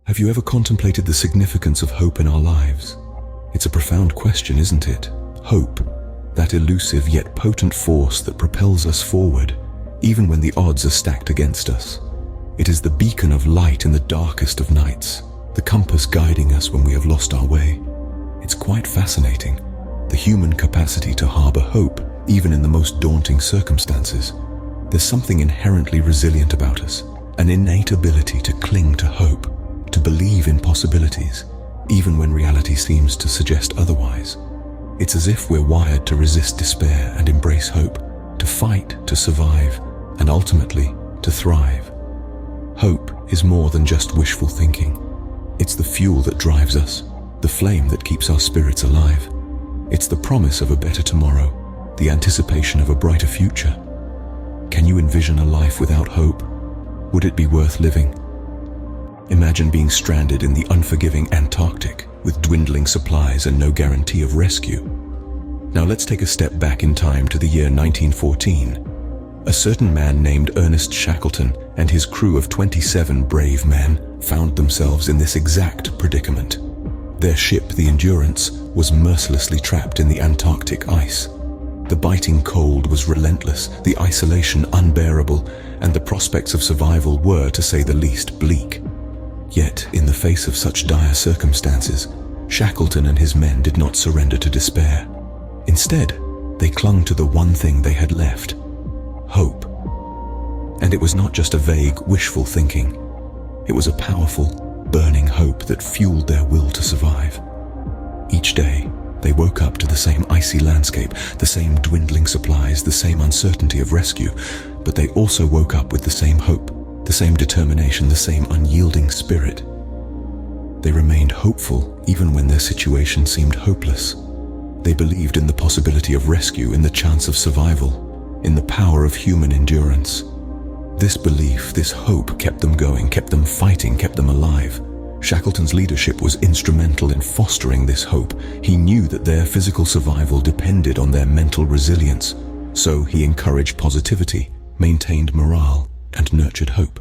Have you ever contemplated the significance of hope in our lives? It's a profound question, isn't it? Hope, that elusive yet potent force that propels us forward, even when the odds are stacked against us. It is the beacon of light in the darkest of nights, the compass guiding us when we have lost our way. It's quite fascinating, the human capacity to harbor hope, even in the most daunting circumstances. There's something inherently resilient about us, an innate ability to cling to hope, to believe in possibilities, even when reality seems to suggest otherwise. It's as if we're wired to resist despair and embrace hope, to fight, to survive, and ultimately, to thrive. Hope is more than just wishful thinking. It's the fuel that drives us, the flame that keeps our spirits alive. It's the promise of a better tomorrow, the anticipation of a brighter future. Can you envision a life without hope? Would it be worth living? Imagine being stranded in the unforgiving Antarctic with dwindling supplies and no guarantee of rescue. Now let's take a step back in time to the year 1914. A certain man named Ernest Shackleton and his crew of 27 brave men found themselves in this exact predicament. Their ship, the Endurance, was mercilessly trapped in the Antarctic ice. The biting cold was relentless, the isolation unbearable, and the prospects of survival were, to say the least, bleak. Yet, in the face of such dire circumstances, Shackleton and his men did not surrender to despair. Instead, they clung to the one thing they had left: hope. And it was not just a vague, wishful thinking. It was a powerful, burning hope that fueled their will to survive. Each day, they woke up to the same icy landscape, the same dwindling supplies, the same uncertainty of rescue, but they also woke up with the same hope, the same determination, the same unyielding spirit. They remained hopeful even when their situation seemed hopeless. They believed in the possibility of rescue, in the chance of survival, in the power of human endurance. This belief, this hope kept them going, kept them fighting, kept them alive. Shackleton's leadership was instrumental in fostering this hope. He knew that their physical survival depended on their mental resilience, so he encouraged positivity, maintained morale, and nurtured hope.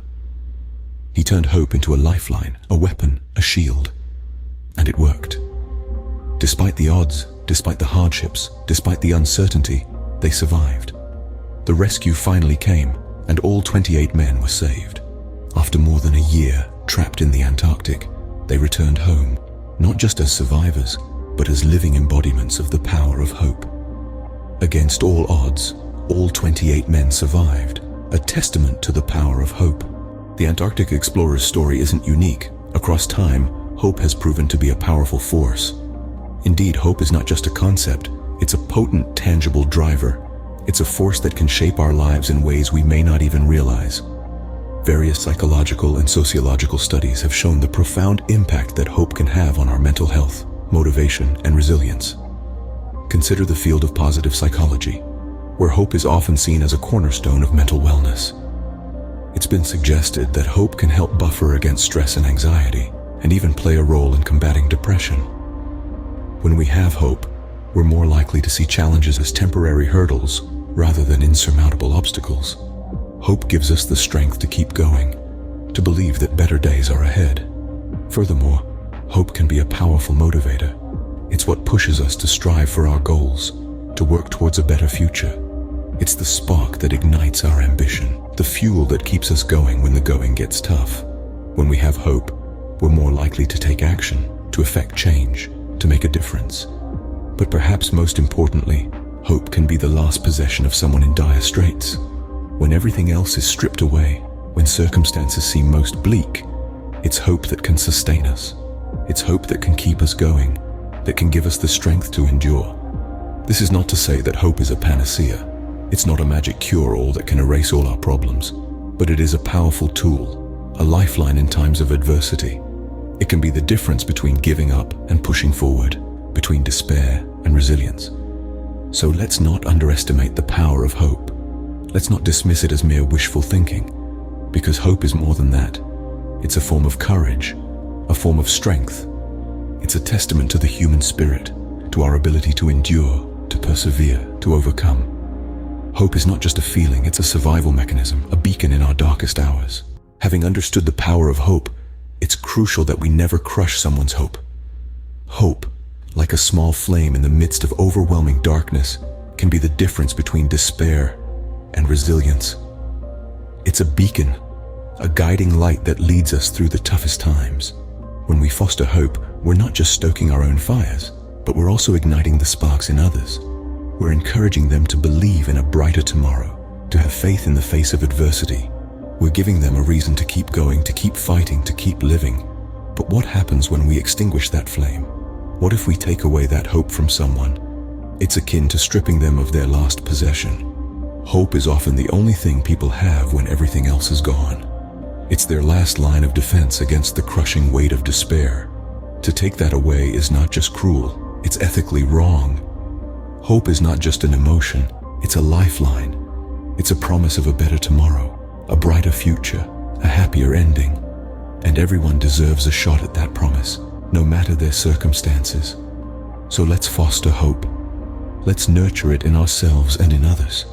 He turned hope into a lifeline, a weapon, a shield. And it worked. Despite the odds, despite the hardships, despite the uncertainty, they survived. The rescue finally came, and all 28 men were saved. After more than a year trapped in the Antarctic, they returned home, not just as survivors, but as living embodiments of the power of hope. Against all odds, all 28 men survived, a testament to the power of hope. The Antarctic explorer's story isn't unique. Across time, hope has proven to be a powerful force. Indeed, hope is not just a concept, it's a potent, tangible driver. It's a force that can shape our lives in ways we may not even realize. Various psychological and sociological studies have shown the profound impact that hope can have on our mental health, motivation, and resilience. Consider the field of positive psychology, where hope is often seen as a cornerstone of mental wellness. It's been suggested that hope can help buffer against stress and anxiety, and even play a role in combating depression. When we have hope, we're more likely to see challenges as temporary hurdles rather than insurmountable obstacles. Hope gives us the strength to keep going, to believe that better days are ahead. Furthermore, hope can be a powerful motivator. It's what pushes us to strive for our goals, to work towards a better future. It's the spark that ignites our ambition, the fuel that keeps us going when the going gets tough. When we have hope, we're more likely to take action, to effect change, to make a difference. But perhaps most importantly, hope can be the last possession of someone in dire straits. When everything else is stripped away, when circumstances seem most bleak, it's hope that can sustain us. It's hope that can keep us going, that can give us the strength to endure. This is not to say that hope is a panacea. It's not a magic cure-all that can erase all our problems, but it is a powerful tool, a lifeline in times of adversity. It can be the difference between giving up and pushing forward, between despair and resilience. So let's not underestimate the power of hope. Let's not dismiss it as mere wishful thinking, because hope is more than that. It's a form of courage, a form of strength. It's a testament to the human spirit, to our ability to endure, to persevere, to overcome. Hope is not just a feeling, it's a survival mechanism, a beacon in our darkest hours. Having understood the power of hope, it's crucial that we never crush someone's hope. Hope, like a small flame in the midst of overwhelming darkness, can be the difference between despair and resilience. It's a beacon, a guiding light that leads us through the toughest times. When we foster hope, we're not just stoking our own fires, but we're also igniting the sparks in others. We're encouraging them to believe in a brighter tomorrow, to have faith in the face of adversity. We're giving them a reason to keep going, to keep fighting, to keep living. But what happens when we extinguish that flame? What if we take away that hope from someone? It's akin to stripping them of their last possession. Hope is often the only thing people have when everything else is gone. It's their last line of defense against the crushing weight of despair. To take that away is not just cruel, it's ethically wrong. Hope is not just an emotion, it's a lifeline. It's a promise of a better tomorrow, a brighter future, a happier ending. And everyone deserves a shot at that promise, no matter their circumstances. So let's foster hope. Let's nurture it in ourselves and in others.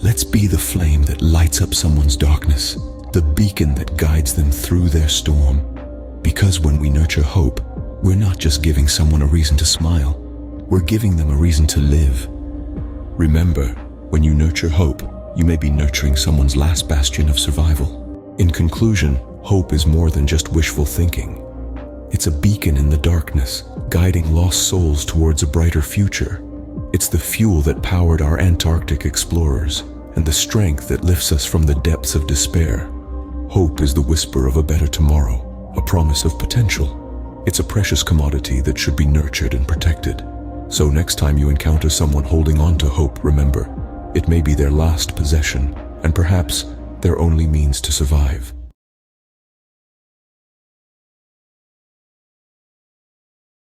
Let's be the flame that lights up someone's darkness, the beacon that guides them through their storm. Because when we nurture hope, we're not just giving someone a reason to smile, we're giving them a reason to live. Remember, when you nurture hope, you may be nurturing someone's last bastion of survival. In conclusion, hope is more than just wishful thinking. It's a beacon in the darkness, guiding lost souls towards a brighter future. It's the fuel that powered our Antarctic explorers, and the strength that lifts us from the depths of despair. Hope is the whisper of a better tomorrow, a promise of potential. It's a precious commodity that should be nurtured and protected. So next time you encounter someone holding on to hope, remember, it may be their last possession, and perhaps their only means to survive.